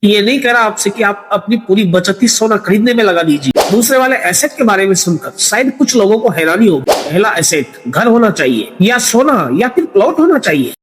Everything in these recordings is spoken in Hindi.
ये नहीं कह रहा आपसे कि आप अपनी पूरी बचत ही सोना खरीदने में लगा दीजिए। दूसरे वाले एसेट के बारे में सुनकर शायद कुछ लोगों को हैरानी होगी। पहला एसेट घर होना चाहिए या सोना या फिर प्लॉट होना चाहिए।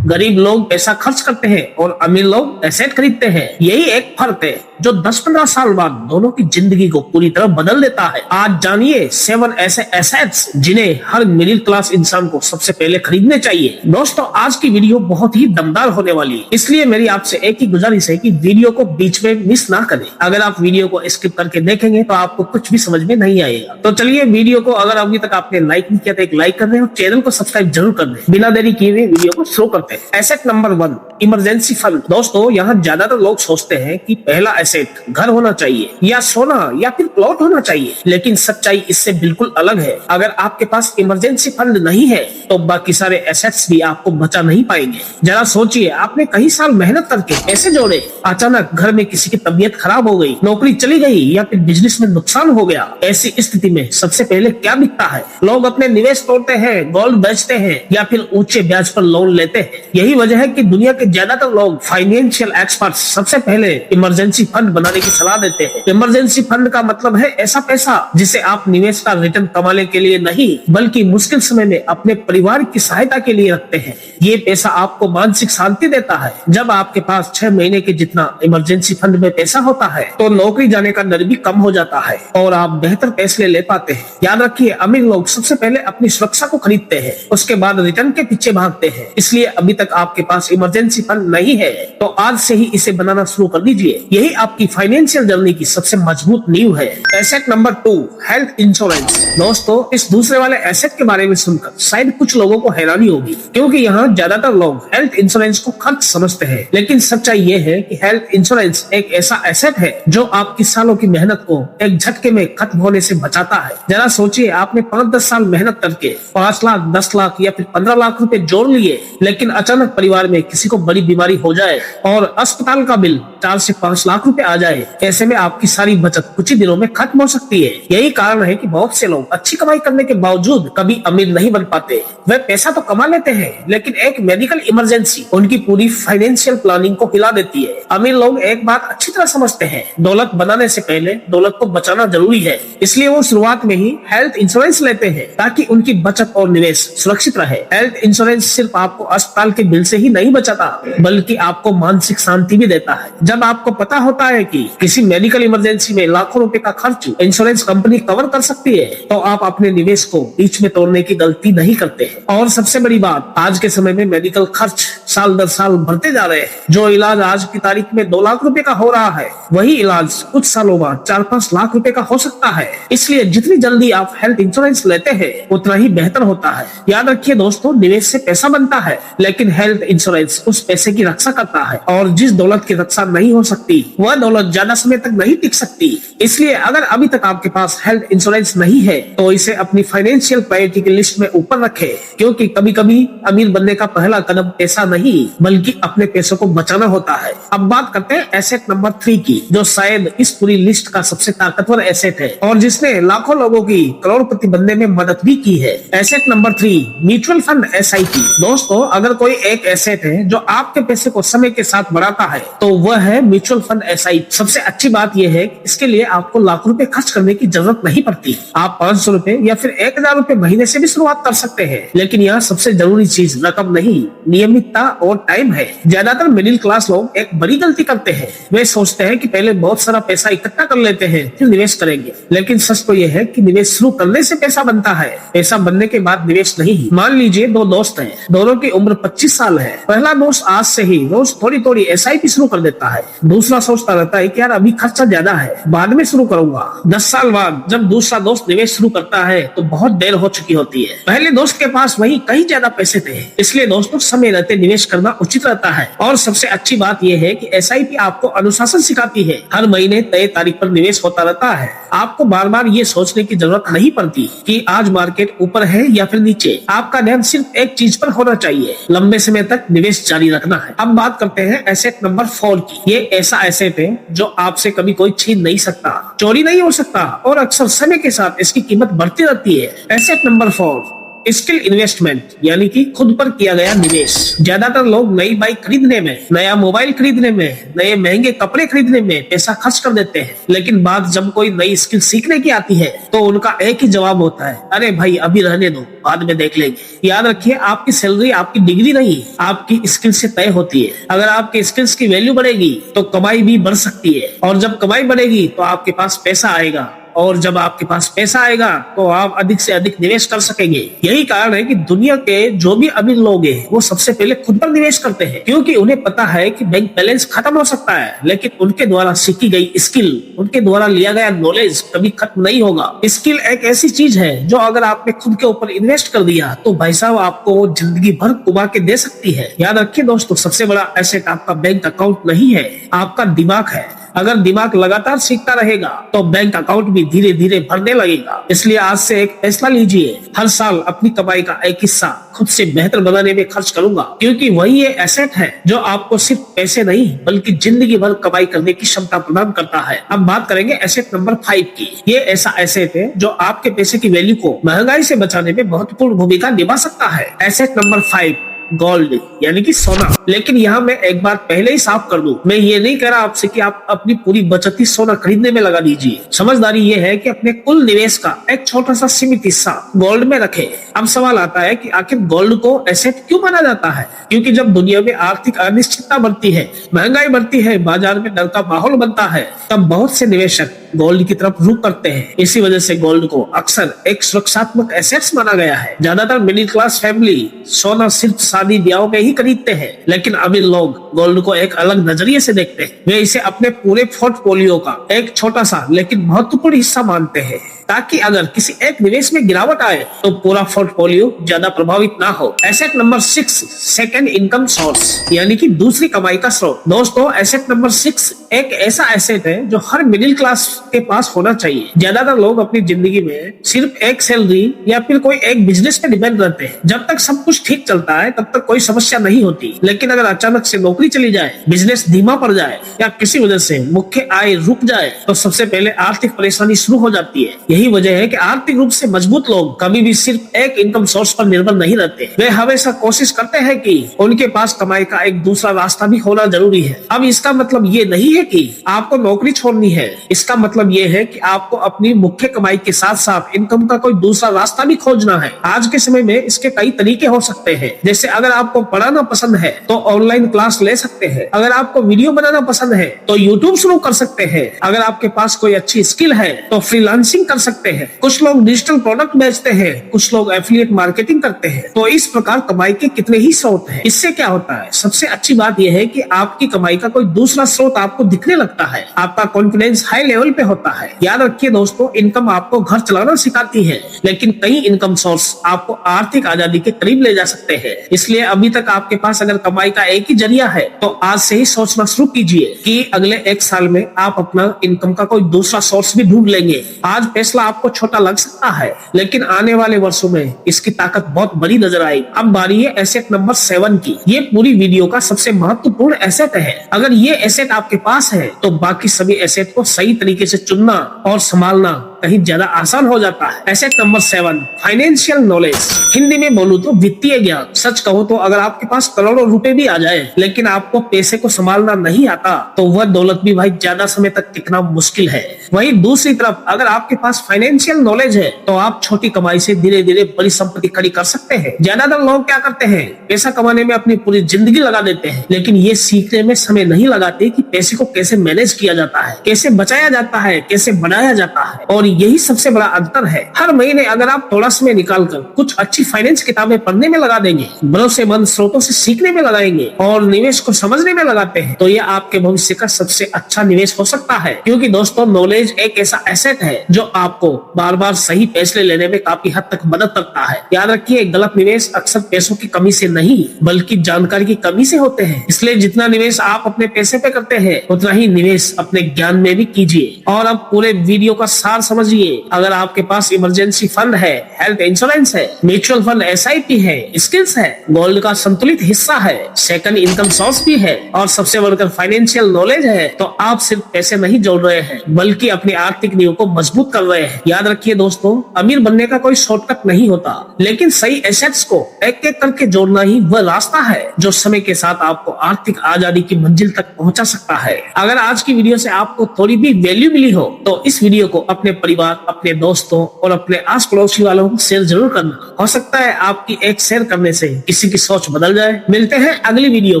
गरीब लोग पैसा खर्च करते हैं और अमीर लोग एसेट खरीदते हैं। यही एक फर्क है जो 10-15 साल बाद दोनों की जिंदगी को पूरी तरह बदल देता है। आज जानिए 7 ऐसे एसेट्स जिन्हें हर मिडिल क्लास इंसान को सबसे पहले खरीदने चाहिए। दोस्तों, आज की वीडियो बहुत ही दमदार होने वाली है, इसलिए मेरी आपसे एक ही गुजारिश है कि वीडियो को बीच में मिस ना करें। अगर आप वीडियो को स्किप करके देखेंगे तो आपको कुछ भी समझ में नहीं आएगा। तो चलिए, वीडियो को अगर अभी तक आपने लाइक नहीं किया तो एक लाइक कर दें और चैनल को सब्सक्राइब जरूर कर दें। बिना देरी किए हुए वीडियो को शुरू करते हैं। Asset number 1, emergency fund. दोस्तों, यहाँ ज्यादातर लोग सोचते हैं कि पहला एसेट घर होना चाहिए या सोना या फिर प्लॉट होना चाहिए, लेकिन सच्चाई इससे बिल्कुल अलग है। अगर आपके पास इमरजेंसी फंड नहीं है तो बाकी सारे एसेट्स भी आपको बचा नहीं पाएंगे। जरा सोचिए, आपने कई साल मेहनत करके पैसे जोड़े, अचानक घर में किसी की तबीयत खराब हो गई, नौकरी चली गई या फिर बिजनेस में नुकसान हो गया। ऐसी स्थिति में सबसे पहले क्या दिखता है? लोग अपने निवेश तोड़ते हैं, गोल्ड बेचते हैं या फिर ऊंचे ब्याज पर लोन लेते हैं। यही वजह है कि दुनिया के ज्यादातर लोग फाइनेंशियल एक्सपर्ट्स सबसे पहले इमरजेंसी फंड बनाने की सलाह देते हैं। इमरजेंसी फंड का मतलब है ऐसा पैसा जिसे आप निवेश का रिटर्न कमाने के लिए नहीं बल्कि मुश्किल समय में अपने परिवार की सहायता के लिए रखते हैं। ये पैसा आपको मानसिक शांति देता है। जब आपके पास 6 महीने के जितना इमरजेंसी फंड में पैसा होता है तो नौकरी जाने का डर भी कम हो जाता है और आप बेहतर फैसले ले पाते हैं। याद रखिए, अमीर लोग सबसे पहले अपनी सुरक्षा को खरीदते हैं, उसके बाद रिटर्न के पीछे भागते हैं। इसलिए अभी तक आपके पास इमरजेंसी फंड नहीं है तो आज से ही इसे बनाना शुरू कर दीजिए। यही आपकी फाइनेंशियल जर्नी की सबसे मजबूत नींव है। Asset number 2, health insurance. दोस्तों, इस दूसरे वाले एसेट के बारे में सुनकर शायद कुछ लोगों को हैरानी होगी, क्योंकि यहाँ ज्यादातर लोग हेल्थ इंश्योरेंस को खर्च समझते हैं। लेकिन सच्चाई ये है कि हेल्थ इंश्योरेंस एक ऐसा एसेट है जो आपकी सालों की मेहनत को एक झटके में खत्म होने से बचाता है। जरा सोचिए, आपने 5-10 साल मेहनत करके 5 लाख, 10 लाख या फिर 15 लाख रुपए जोड़ लिए, लेकिन अचानक परिवार में किसी को बड़ी बीमारी हो जाए और अस्पताल का बिल 4 से 5 लाख रुपए आ जाए। ऐसे में आपकी सारी बचत कुछ ही दिनों में खत्म हो सकती है। यही कारण है कि बहुत से लोग अच्छी कमाई करने के बावजूद कभी अमीर नहीं बन पाते। वे पैसा तो कमा लेते हैं, लेकिन एक मेडिकल इमरजेंसी उनकी पूरी फाइनेंशियल प्लानिंग को हिला देती है। अमीर लोग एक बात अच्छी तरह समझते हैं, दौलत बनाने से पहले दौलत को बचाना जरूरी है। इसलिए वो शुरुआत में ही हेल्थ इंश्योरेंस लेते हैं ताकि उनकी बचत और निवेश सुरक्षित रहे। हेल्थ इंश्योरेंस सिर्फ आपको अस्पताल के बिल से ही नहीं बचाता, बल्कि आपको मानसिक शांति भी देता है। जब आपको पता होता है कि किसी मेडिकल इमरजेंसी में लाखों रुपए का खर्च इंश्योरेंस कंपनी कवर कर सकती है, तो आप अपने निवेश को बीच में तोड़ने की गलती नहीं करते। और सबसे बड़ी बात, आज के समय में मेडिकल खर्च साल दर साल बढ़ते जा रहे हैं। जो इलाज आज की तारीख में 2 लाख रुपए का हो रहा है, वही इलाज कुछ सालों बाद 4-5 लाख रुपए का हो सकता है। इसलिए जितनी जल्दी आप हेल्थ इंश्योरेंस लेते हैं उतना ही बेहतर होता है। याद रखिए दोस्तों, निवेश से पैसा बनता है, लेकिन हेल्थ इंश्योरेंस उस पैसे की रक्षा करता है। और जिस दौलत की रक्षा नहीं हो सकती, वह दौलत ज्यादा समय तक नहीं टिक सकती। इसलिए अगर अभी तक आपके पास हेल्थ इंश्योरेंस नहीं है तो इसे अपनी फाइनेंशियल प्रायोरिटी की लिस्ट में ऊपर रखें, क्योंकि कभी कभी अमीर बनने का पहला कदम पैसा नहीं बल्कि अपने पैसों को बचाना होता है। अब बात करते हैं एसेट नंबर 3 की, जो शायद इस पूरी लिस्ट का सबसे ताकतवर एसेट है और जिसने लाखों लोगों की करोड़पति बनने में मदद भी की है। Asset number 3, mutual fund SIP। दोस्तों, अगर कोई एक एसेट है जो आपके पैसे को समय के साथ बढ़ाता है तो वह है म्यूचुअल फंड SIP। सबसे अच्छी बात यह है कि इसके लिए आपको लाखों रुपए खर्च करने की जरूरत नहीं पड़ती। आप 500 रुपए या फिर 1000 रुपए महीने से भी शुरुआत कर सकते हैं। लेकिन यहाँ सबसे जरूरी चीज रकम नहीं, नियमितता और टाइम है। ज्यादातर मिडिल क्लास लोग एक बड़ी गलती करते हैं। वे सोचते हैं कि पहले बहुत सारा पैसा इकट्ठा कर लेते हैं फिर निवेश करेंगे, लेकिन सच तो यह है कि निवेश शुरू करने से पैसा बनता है, पैसा बनने के बाद निवेश नहीं। मान लीजिए 2 दोस्त हैं, दोनों की उम्र 25 साल है। पहला दोस्त आज से ही रोज थोड़ी थोड़ी SIP शुरू कर देता है। दूसरा सोचता रहता है कि यार अभी खर्चा ज्यादा है, बाद में शुरू करूंगा। 10 साल बाद जब दूसरा दोस्त निवेश शुरू करता है तो बहुत देर हो चुकी होती है। पहले दोस्त के पास वही कहीं ज्यादा पैसे थे। इसलिए दोस्तों, समय रहते निवेश करना उचित रहता है। और सबसे अच्छी बात यह है कि SIP आपको अनुशासन सिखाती है। हर महीने तय तारीख पर निवेश होता रहता है। आपको बार बार ये सोचने की जरूरत नहीं पड़ती कि आज मार्केट ऊपर है या फिर नीचे। आपका ध्यान सिर्फ एक चीज पर होना चाहिए, लंबे समय तक निवेश जारी रखना है। अब बात करते हैं एसेट नंबर 4 की। ये ऐसा एसेट है जो आपसे कभी कोई छीन नहीं सकता, चोरी नहीं हो सकता और अक्सर समय के साथ इसकी कीमत बढ़ती रहती है। एसेट नंबर 4, स्किल इन्वेस्टमेंट यानी कि खुद पर किया गया निवेश। ज्यादातर लोग नई बाइक खरीदने में, नया मोबाइल खरीदने में, नए महंगे कपड़े खरीदने में पैसा खर्च कर देते हैं, लेकिन बात जब कोई नई स्किल सीखने की आती है तो उनका एक ही जवाब होता है, अरे भाई अभी रहने दो, बाद में देख लेंगे। याद रखिए, आपकी सैलरी आपकी डिग्री नहीं, आपकी स्किल से तय होती है। अगर आपके स्किल्स की वैल्यू बढ़ेगी तो कमाई भी बढ़ सकती है, और जब कमाई बढ़ेगी तो आपके पास पैसा आएगा, और जब आपके पास पैसा आएगा तो आप अधिक से अधिक निवेश कर सकेंगे। यही कारण है कि दुनिया के जो भी अमीर लोग हैं वो सबसे पहले खुद पर निवेश करते हैं, क्योंकि उन्हें पता है कि बैंक बैलेंस खत्म हो सकता है, लेकिन उनके द्वारा सीखी गई स्किल, उनके द्वारा लिया गया नॉलेज कभी खत्म नहीं होगा। स्किल एक ऐसी चीज है जो अगर आपने खुद के ऊपर इन्वेस्ट कर दिया तो भाई साहब आपको जिंदगी भर कुमा के दे सकती है। याद रखिए दोस्तों, सबसे बड़ा एसेट आपका बैंक अकाउंट नहीं है, आपका दिमाग है। अगर दिमाग लगातार सीखता रहेगा तो बैंक अकाउंट भी धीरे धीरे भरने लगेगा। इसलिए आज से एक फैसला लीजिए, हर साल अपनी कमाई का एक हिस्सा खुद से बेहतर बनाने में खर्च करूंगा, क्योंकि वही ये एसेट है जो आपको सिर्फ पैसे नहीं बल्कि जिंदगी भर कमाई करने की क्षमता प्रदान करता है। अब बात करेंगे एसेट नंबर 5 की। ये ऐसा एसेट है जो आपके पैसे की वैल्यू को महंगाई से बचाने में महत्वपूर्ण भूमिका निभा सकता है। एसेट नंबर 5, गोल्ड यानी कि सोना। लेकिन यहाँ मैं एक बात पहले ही साफ कर दूं, मैं ये नहीं कह रहा आपसे कि आप अपनी पूरी बचत ही सोना खरीदने में लगा दीजिए। समझदारी ये है कि अपने कुल निवेश का एक छोटा सा सीमित हिस्सा गोल्ड में रखें। अब सवाल आता है कि आखिर गोल्ड को एसेट क्यों माना जाता है? क्योंकि जब दुनिया में आर्थिक अनिश्चितता बढ़ती है, महंगाई बढ़ती है, बाजार में डर का माहौल बनता है, तब बहुत से निवेशक गोल्ड की तरफ रुख करते हैं। इसी वजह से गोल्ड को अक्सर एक सुरक्षात्मक एसेट्स माना गया है। ज्यादातर मिडिल क्लास फैमिली सोना सिर्फ शादी ब्याह में ही खरीदते हैं, लेकिन अमीर लोग गोल्ड को एक अलग नजरिए से देखते हैं। वे इसे अपने पूरे पोर्टफोलियो का एक छोटा सा लेकिन महत्वपूर्ण हिस्सा मानते हैं, ताकि अगर किसी एक निवेश में गिरावट आए तो पूरा पोर्टफोलियो ज्यादा प्रभावित ना हो। Asset number 6, second income source यानी कि दूसरी कमाई का स्रोत। दोस्तों, एसेट नंबर 6 एक ऐसा एसेट है जो हर मिडिल क्लास के पास होना चाहिए। ज्यादातर लोग अपनी जिंदगी में सिर्फ एक सैलरी या फिर कोई एक बिजनेस पे डिपेंड रहते हैं। जब तक सब कुछ ठीक चलता है तब तक कोई समस्या नहीं होती, लेकिन अगर अचानक से नौकरी चली जाए, बिजनेस धीमा पड़ जाए या किसी वजह से मुख्य आय रुक जाए तो सबसे पहले आर्थिक परेशानी शुरू हो जाती है। यही वजह है कि आर्थिक रूप से मजबूत लोग कभी भी सिर्फ एक इनकम सोर्स पर निर्भर नहीं रहते। वे हमेशा कोशिश करते हैं कि उनके पास कमाई का एक दूसरा रास्ता भी होना जरूरी है। अब इसका मतलब ये नहीं है कि आपको नौकरी छोड़नी है, इसका मतलब ये है कि आपको अपनी मुख्य कमाई के साथ साथ इनकम का कोई दूसरा रास्ता भी खोजना है। आज के समय में इसके कई तरीके हो सकते हैं, जैसे अगर आपको पढ़ाना पसंद है तो ऑनलाइन क्लास ले सकते हैं, अगर आपको वीडियो बनाना पसंद है तो यूट्यूब शुरू कर सकते हैं, अगर आपके पास कोई अच्छी स्किल है तो फ्रीलांसिंग कर सकते हैं, कुछ लोग डिजिटल प्रोडक्ट बेचते हैं, कुछ लोग एफिलिएट मार्केटिंग करते हैं। तो इस प्रकार कमाई के कितने ही स्रोत हैं। इससे क्या होता है, सबसे अच्छी बात यह है कि आपकी कमाई का कोई दूसरा स्रोत आपको दिखने लगता है, आपका कॉन्फिडेंस हाई लेवल पे होता है। याद रखिए दोस्तों, इनकम आपको घर चलाना सिखाती है, लेकिन कई इनकम सोर्स आपको आर्थिक आजादी के करीब ले जा सकते हैं। इसलिए अभी तक आपके पास अगर कमाई का एक ही जरिया है तो आज से ही सोचना शुरू कीजिए कि अगले एक साल में आप अपना इनकम का कोई दूसरा सोर्स भी ढूंढ लेंगे। आज फैसला आपको छोटा लग सकता है, लेकिन आने वाले वर्षों में इसकी ताकत बहुत बड़ी नजर आएगी। अब बारी है एसेट नंबर 7 की। ये पूरी वीडियो का सबसे महत्वपूर्ण एसेट है। अगर ये एसेट आपके पास है तो बाकी सभी एसेट को सही तरीके से चुनना और संभालना कहीं ज्यादा आसान हो जाता है। Asset number 7, financial knowledge. Hindi में बोलूं तो वित्तीय ज्ञान। सच कहूं तो अगर आपके पास करोड़ों रुपए भी आ जाए लेकिन आपको पैसे को संभालना नहीं आता तो वह दौलत भी भाई ज्यादा समय तक टिकना मुश्किल है। वहीं दूसरी तरफ अगर आपके पास फाइनेंशियल नॉलेज है तो आप छोटी कमाई से धीरे धीरे बड़ी संपत्ति खड़ी कर सकते हैं। ज्यादातर लोग क्या करते हैं, पैसा कमाने में अपनी पूरी जिंदगी लगा देते हैं, लेकिन ये सीखने में समय नहीं लगाते कि पैसे को कैसे मैनेज किया जाता है, कैसे बचाया जाता है, कैसे बनाया जाता है। और यही सबसे बड़ा अंतर है। हर महीने अगर आप थोड़ा समय निकालकर कुछ अच्छी फाइनेंस किताबें पढ़ने में लगा देंगे, भरोसेमंद स्रोतों से सीखने में लगाएंगे और निवेश को समझने में लगाते हैं तो यह आपके भविष्य का सबसे अच्छा निवेश हो सकता है। क्योंकि दोस्तों, नॉलेज एक ऐसा एसेट है जो आपको बार बार सही फैसले लेने में काफी हद तक मदद करता है। याद रखिए, गलत निवेश अक्सर पैसों की कमी से नहीं बल्कि जानकारी की कमी से होते हैं। इसलिए जितना निवेश आप अपने पैसे पे करते हैं उतना ही निवेश अपने ज्ञान में भी कीजिए। और अब पूरे वीडियो का सार समझ समझिए। अगर आपके पास इमरजेंसी फंड है, हेल्थ इंश्योरेंस है, म्यूचुअल फंड SIP है, स्किल्स है, गोल्ड का संतुलित हिस्सा है, सेकंड इनकम सोर्स भी है और सबसे बढ़कर फाइनेंशियल नॉलेज है, तो आप सिर्फ पैसे नहीं जोड़ रहे हैं बल्कि अपनी आर्थिक नींव को मजबूत कर रहे हैं। याद रखिए दोस्तों, अमीर बनने का कोई शॉर्टकट नहीं होता, लेकिन सही एसेट्स को एक एक करके जोड़ना ही वह रास्ता है जो समय के साथ आपको आर्थिक आजादी की मंजिल तक पहुंचा सकता है। अगर आज की वीडियो से आपको थोड़ी भी वैल्यू मिली हो तो इस वीडियो को अपने परिवार, अपने दोस्तों और अपने आस पड़ोसी वालों को शेयर जरूर करना। हो सकता है आपकी एक शेयर करने से किसी की सोच बदल जाए। मिलते हैं अगली वीडियो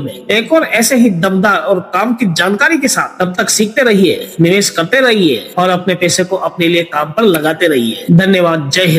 में एक और ऐसे ही दमदार और काम की जानकारी के साथ। तब तक सीखते रहिए, निवेश करते रहिए और अपने पैसे को अपने लिए काम पर लगाते रहिए। धन्यवाद। जय हिंद।